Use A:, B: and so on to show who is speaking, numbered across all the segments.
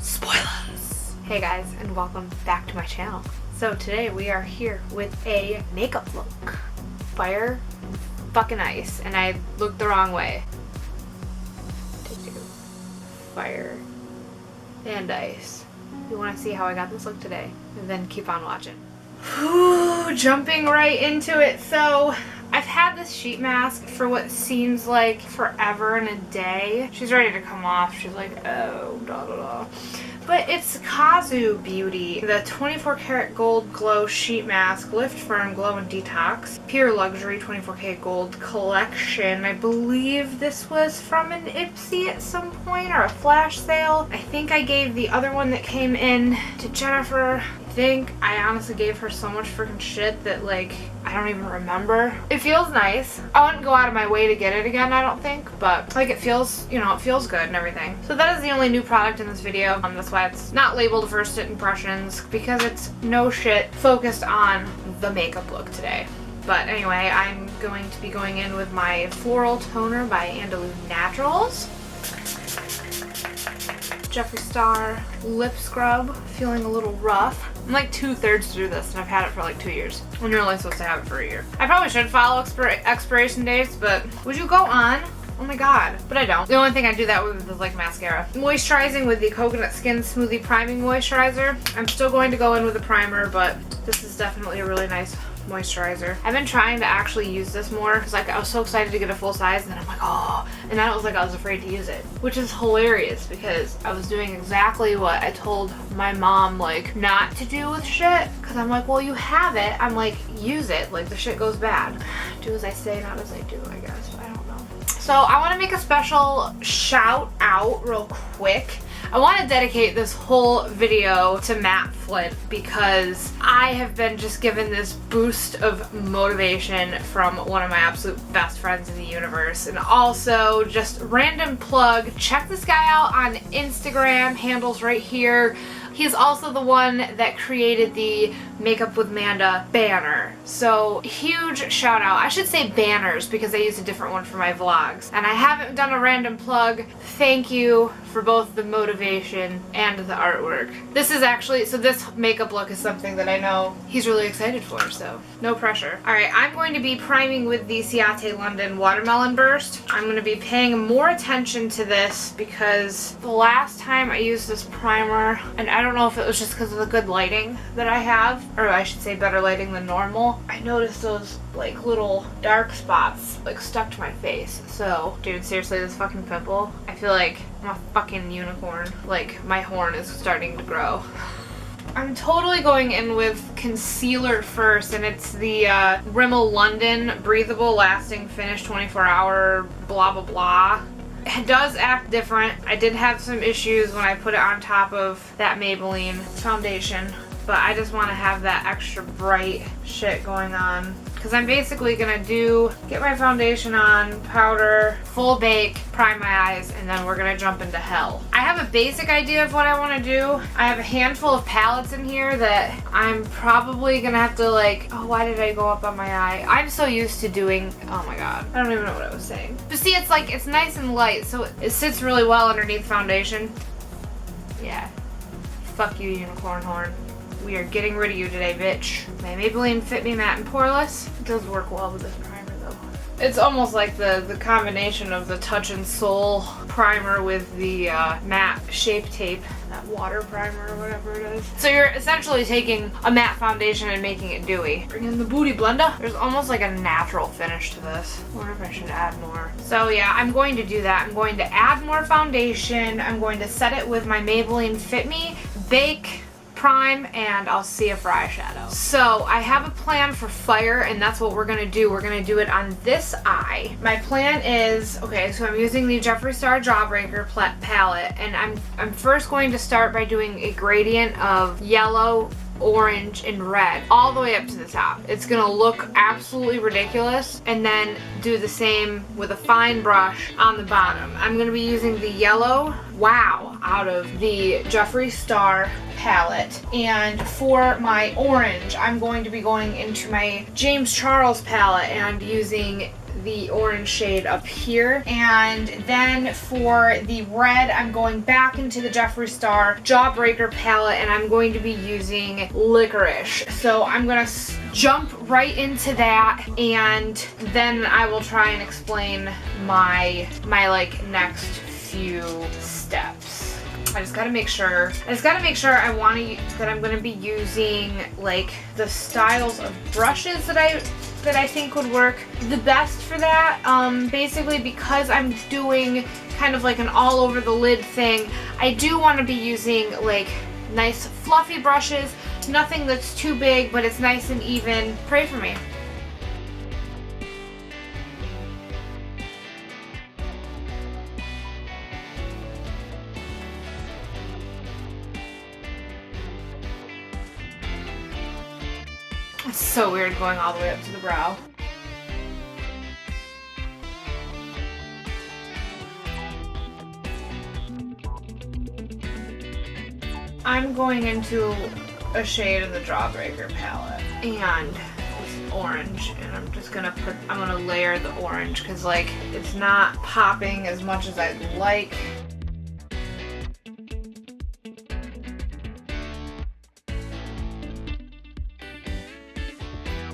A: Spoilers! Hey guys, and welcome back to my channel. So today we are here with a makeup look. Fire, fucking ice, and I looked the wrong way. Take two. Fire and ice. You want to see how I got this look today? And then keep on watching. Whew, jumping right into it. So I've had this sheet mask for what seems like forever and a day. She's ready to come off. She's like, oh, da da da. But it's Kazu Beauty, the 24 karat gold glow sheet mask, lift, firm, glow, and detox. Pure luxury 24K gold collection. I believe this was from an Ipsy at some point, or a flash sale. I think I gave the other one that came in to Jennifer. I honestly gave her so much freaking shit that, like, I don't even remember. It feels nice. I wouldn't go out of my way to get it again, I don't think, but like it feels, you know, it feels good and everything. So that is the only new product in this video. That's why it's not labeled first impressions, because it's no shit focused on the makeup look today. But anyway, I'm going to be going in with my Floral Toner by Andalou Naturals. Jeffree Star lip scrub, feeling a little rough. I'm like 2/3 through this and I've had it for like 2 years. When you're only supposed to have it for a year. I probably should follow expiration dates, but would you go on? Oh my god. But I don't. The only thing I do that with is like mascara. Moisturizing with the Coconut Skin Smoothie Priming Moisturizer. I'm still going to go in with a primer, but this is definitely a really nice moisturizer. I've been trying to actually use this more because like I was so excited to get a full size and then I'm like, oh, and then it was like I was afraid to use it, which is hilarious because I was doing exactly what I told my mom like not to do with shit, because I'm like, well, you have it. I'm like, use it, like the shit goes bad. Do as I say, not as I do, I guess. I don't know. So I want to make a special shout out real quick. I want to dedicate this whole video to Matt Flint because I have been just given this boost of motivation from one of my absolute best friends in the universe. And also, just random plug, check this guy out on Instagram, handles right here. He's also the one that created the Makeup with Manda banner. So huge shout out. I should say banners because I use a different one for my vlogs. And I haven't done a random plug. Thank you for both the motivation and the artwork. This is actually, so this makeup look is something that I know he's really excited for, so no pressure. Alright, I'm going to be priming with the Ciate London Watermelon Burst. I'm going to be paying more attention to this because the last time I used this primer, and I don't know if it was just because of the good lighting that I have, or I should say better lighting than normal, I noticed those like little dark spots like stuck to my face. So, dude, seriously, this fucking pimple, I feel like I'm a fucking unicorn. Like, my horn is starting to grow. I'm totally going in with concealer first, and it's the Rimmel London Breathable Lasting Finish 24-hour blah blah blah. It does act different. I did have some issues when I put it on top of that Maybelline foundation, but I just want to have that extra bright shit going on. Because I'm basically going to get my foundation on, powder, full bake, prime my eyes, and then we're going to jump into hell. I have a basic idea of what I want to do. I have a handful of palettes in here that I'm probably going to have to like, oh, why did I go up on my eye? I'm so used to doing, oh my god, I don't even know what I was saying. But see, it's like, it's nice and light, so it sits really well underneath foundation. Yeah. Fuck you, unicorn horn. We are getting rid of you today, bitch. My Maybelline Fit Me Matte and Poreless. It does work well with this primer, though. It's almost like the combination of the Touch and Soul primer with the matte Shape Tape, that water primer or whatever it is. So you're essentially taking a matte foundation and making it dewy. Bring in the Booty Blender. There's almost like a natural finish to this. I wonder if I should add more. So yeah, I'm going to do that. I'm going to add more foundation. I'm going to set it with my Maybelline Fit Me, bake, prime, and I'll see a for eyeshadow. So I have a plan for fire, and that's what we're gonna do. We're gonna do it on this eye. My plan is, okay, so I'm using the Jeffree Star Jawbreaker palette, and I'm first going to start by doing a gradient of yellow, orange, and red all the way up to the top. It's gonna look absolutely ridiculous, and then do the same with a fine brush on the bottom. I'm gonna be using the yellow Wow out of the Jeffree Star palette, and for my orange I'm going to be going into my James Charles palette and using the orange shade up here. And then for the red, I'm going back into the Jeffree Star Jawbreaker palette, and I'm going to be using Licorice. So I'm gonna jump right into that, and then I will try and explain my like next few steps. I just gotta make sure that I'm gonna be using like the styles of brushes that I think would work the best for that. Basically because I'm doing kind of like an all over the lid thing, I do want to be using like nice fluffy brushes, nothing that's too big, but it's nice and even. Pray for me. It's so weird going all the way up to the brow. I'm going into a shade of the Jawbreaker palette and it's orange, and I'm gonna layer the orange because like it's not popping as much as I'd like.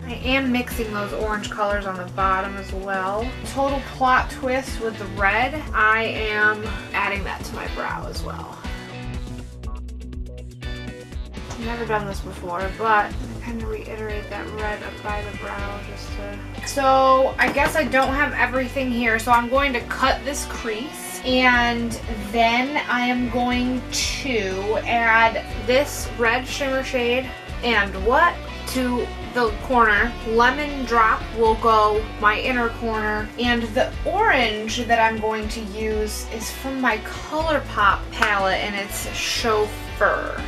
A: I am mixing those orange colors on the bottom as well. Total plot twist with the red, I am adding that to my brow as well. I've never done this before, but I kind of reiterate that red up by the brow just to... So I guess I don't have everything here, so I'm going to cut this crease, and then I am going to add this red shimmer shade and what to the corner. Lemon Drop will go my inner corner, and the orange that I'm going to use is from my ColourPop palette, and it's Chauffeur.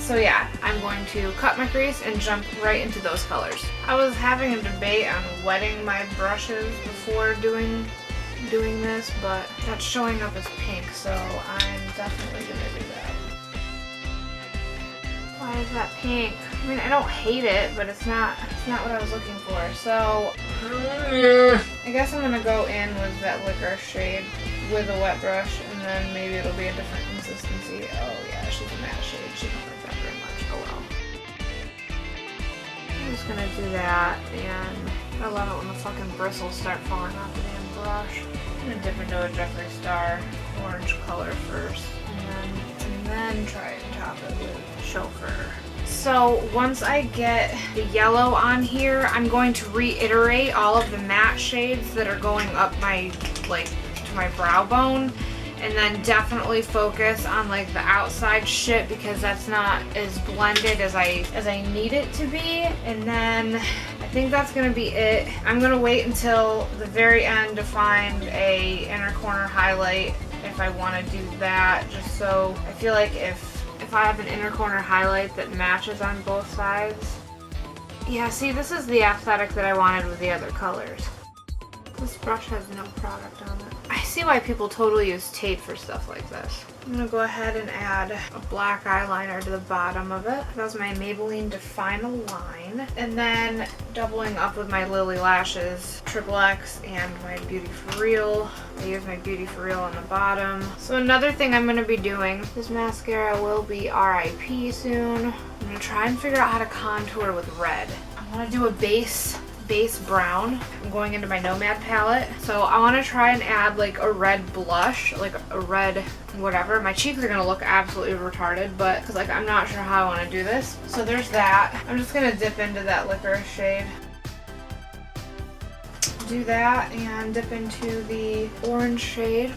A: So yeah, I'm going to cut my crease and jump right into those colors. I was having a debate on wetting my brushes before doing this, but that's showing up as pink, so I'm definitely gonna do that. Why is that pink? I mean, I don't hate it, but it's not what I was looking for. So I guess I'm gonna go in with that licorice shade with a wet brush, and then maybe it'll be a different consistency. Oh yeah, she's a matte shade. She don't like that very much. Oh well. I'm just gonna do that, and I love it when the fucking bristles start falling off the damn brush. I'm gonna dip into a Jeffree Star orange color first, and then try and top it with Chauffeur. So once I get the yellow on here, I'm going to reiterate all of the matte shades that are going up my, like, to my brow bone, and then definitely focus on like the outside shit because that's not as blended as I need it to be. And then I think that's gonna be it. I'm gonna wait until the very end to find a inner corner highlight if I want to do that, just so I feel like if I have an inner corner highlight that matches on both sides. Yeah, see, this is the aesthetic that I wanted with the other colors. This brush has no product on it. I see why people totally use tape for stuff like this. I'm gonna go ahead and add a black eyeliner to the bottom of it. That's my Maybelline Define a Line. And then doubling up with my Lily Lashes XXX and my Beauty For Real. I use my Beauty For Real on the bottom. So another thing I'm gonna be doing, this mascara will be RIP soon. I'm gonna try and figure out how to contour with red. I wanna do a base brown. I'm going into my Nomad palette. So I want to try and add like a red blush, like a red whatever. My cheeks are going to look absolutely retarded, but because like I'm not sure how I want to do this. So there's that. I'm just going to dip into that licorice shade. Do that and dip into the orange shade.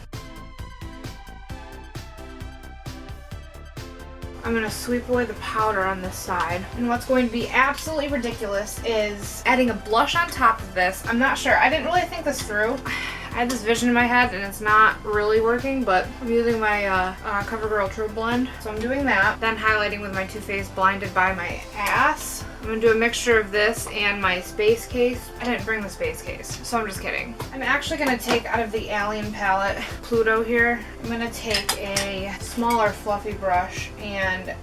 A: I'm going to sweep away the powder on this side. And what's going to be absolutely ridiculous is adding a blush on top of this. I'm not sure. I didn't really think this through. I had this vision in my head and it's not really working, but I'm using my CoverGirl True Blend. So I'm doing that. Then highlighting with my Too Faced Blinded by My Ass. I'm going to do a mixture of this and my space case. I didn't bring the space case, so I'm just kidding. I'm actually going to take out of the Alien palette, Pluto here. I'm going to take a smaller fluffy brush and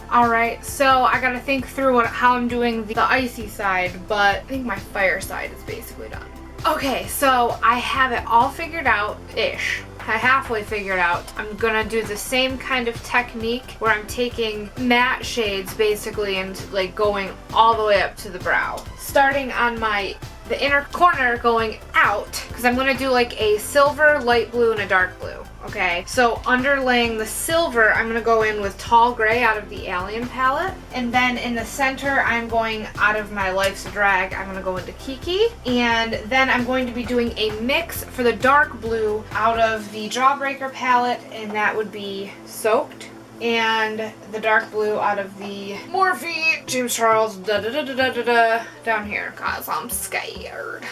A: I'm Alright, so I gotta think through how I'm doing the icy side, but I think my fire side is basically done. Okay, so I have it all figured out-ish. I halfway figured out. I'm gonna do the same kind of technique where I'm taking matte shades basically and like going all the way up to the brow. Starting on the inner corner going out, because I'm gonna do like a silver, light blue, and a dark blue. Okay, so underlaying the silver, I'm gonna go in with Tall Gray out of the Alien palette. And then in the center, I'm going out of my Life's a Drag, I'm gonna go into Kiki. And then I'm going to be doing a mix for the dark blue out of the Jawbreaker palette, and that would be Soaked. And the dark blue out of the Morphe James Charles down here, cause I'm scared.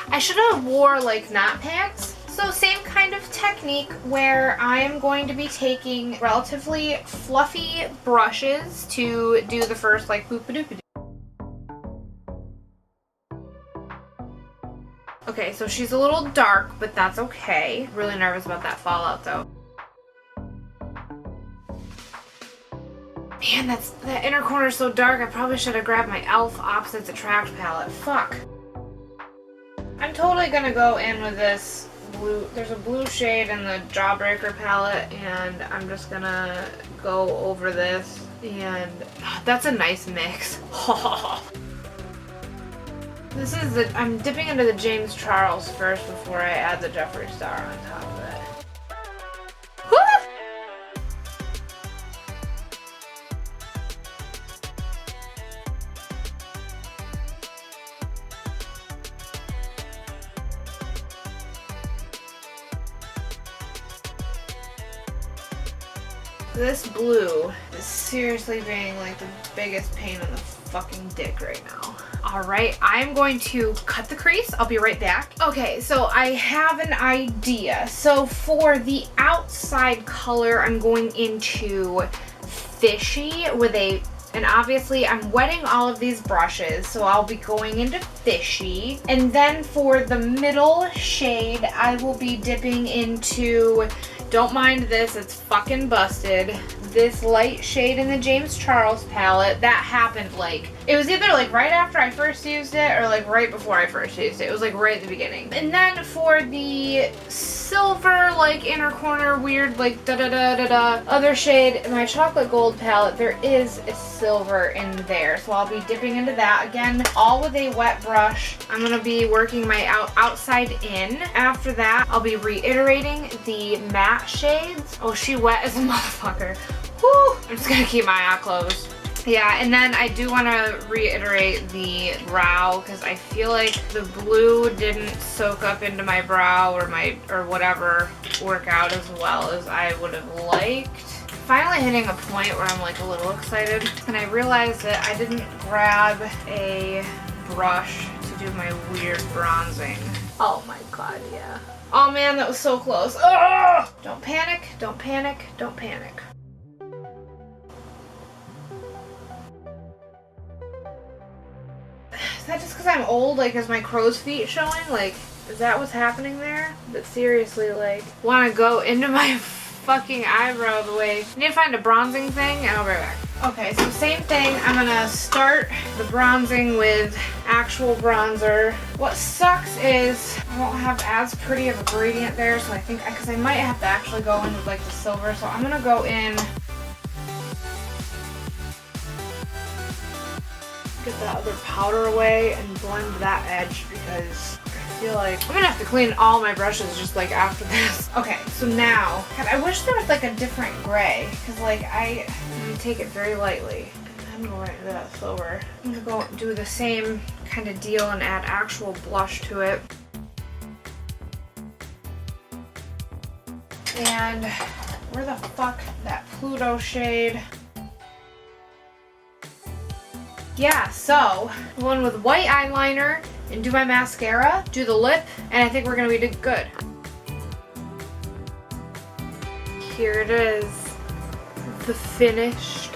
A: I should have wore like knot pants. So same kind of technique where I am going to be taking relatively fluffy brushes to do the first like boop-a-doop-a-doo. Okay, so she's a little dark, but that's okay. Really nervous about that fallout though. Man, that inner corner is so dark. I probably should have grabbed my e.l.f. Opposites Attract palette. Fuck. I'm totally gonna go in with this blue. There's a blue shade in the Jawbreaker palette, and I'm just gonna go over this, and that's a nice mix. This is I'm dipping into the James Charles first before I add the Jeffree Star on top of it. This blue is seriously being like the biggest pain in the fucking dick right now. Alright, I'm going to cut the crease. I'll be right back. Okay, so I have an idea. So for the outside color, I'm going into Fishy with and obviously I'm wetting all of these brushes, so I'll be going into Fishy. And then for the middle shade, I will be dipping into, don't mind this, it's fucking busted, this light shade in the James Charles palette. That happened like, it was either like right after I first used it or like right before I first used it. It was like right at the beginning. And then for the silver like inner corner weird like other shade, my chocolate gold palette, there is a silver in there. So I'll be dipping into that again, all with a wet brush. I'm gonna be working my outside in. After that, I'll be reiterating the matte shades. Oh, she wet as a motherfucker. Woo! I'm just gonna keep my eye closed. Yeah, and then I do want to reiterate the brow because I feel like the blue didn't soak up into my brow or whatever workout as well as I would have liked. Finally hitting a point where I'm like a little excited, and I realized that I didn't grab a brush to do my weird bronzing. Oh my god, yeah. Oh man, that was so close. Ugh! Don't panic, don't panic, don't panic. Is that just because I'm old? Like, is my crow's feet showing? Like, is that what's happening there? But seriously, like, want to go into my fucking eyebrow the way. I need to find a bronzing thing, and I'll be right back. Okay, so same thing. I'm gonna start the bronzing with actual bronzer. What sucks is I don't have as pretty of a gradient there, so I think, because I might have to actually go in with like the silver, so I'm gonna go in. Get that other powder away and blend that edge because I feel like I'm gonna have to clean all my brushes just like after this. Okay, so now, God, I wish there was like a different gray because like I'm gonna take it very lightly and then go right into that silver. I'm gonna go do the same kind of deal and add actual blush to it. And where the fuck, that Pluto shade? Yeah, so the one with white eyeliner and do my mascara, do the lip, and I think we're gonna be good. Here it is, the finished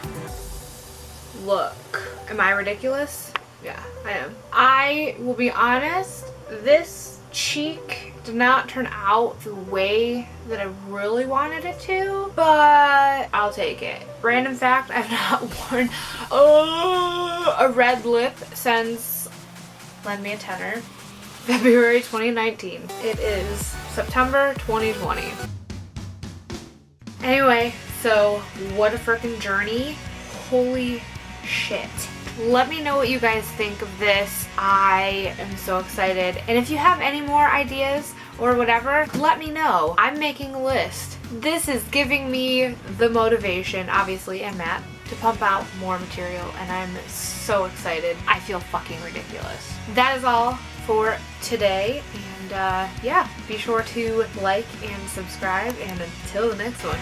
A: look. Am I ridiculous? Yeah, I am. I will be honest, this cheek did not turn out the way that I really wanted it to, but I'll take it. Random fact, I've not worn a red lip since, lend me a tenner, February 2019. It is September 2020. Anyway, so what a freaking journey. Holy shit. Let me know what you guys think of this. I am so excited. And if you have any more ideas or whatever, let me know. I'm making a list. This is giving me the motivation, obviously, and Matt, to pump out more material, and I'm so excited. I feel fucking ridiculous. That is all for today, and yeah, be sure to like and subscribe, and until the next one.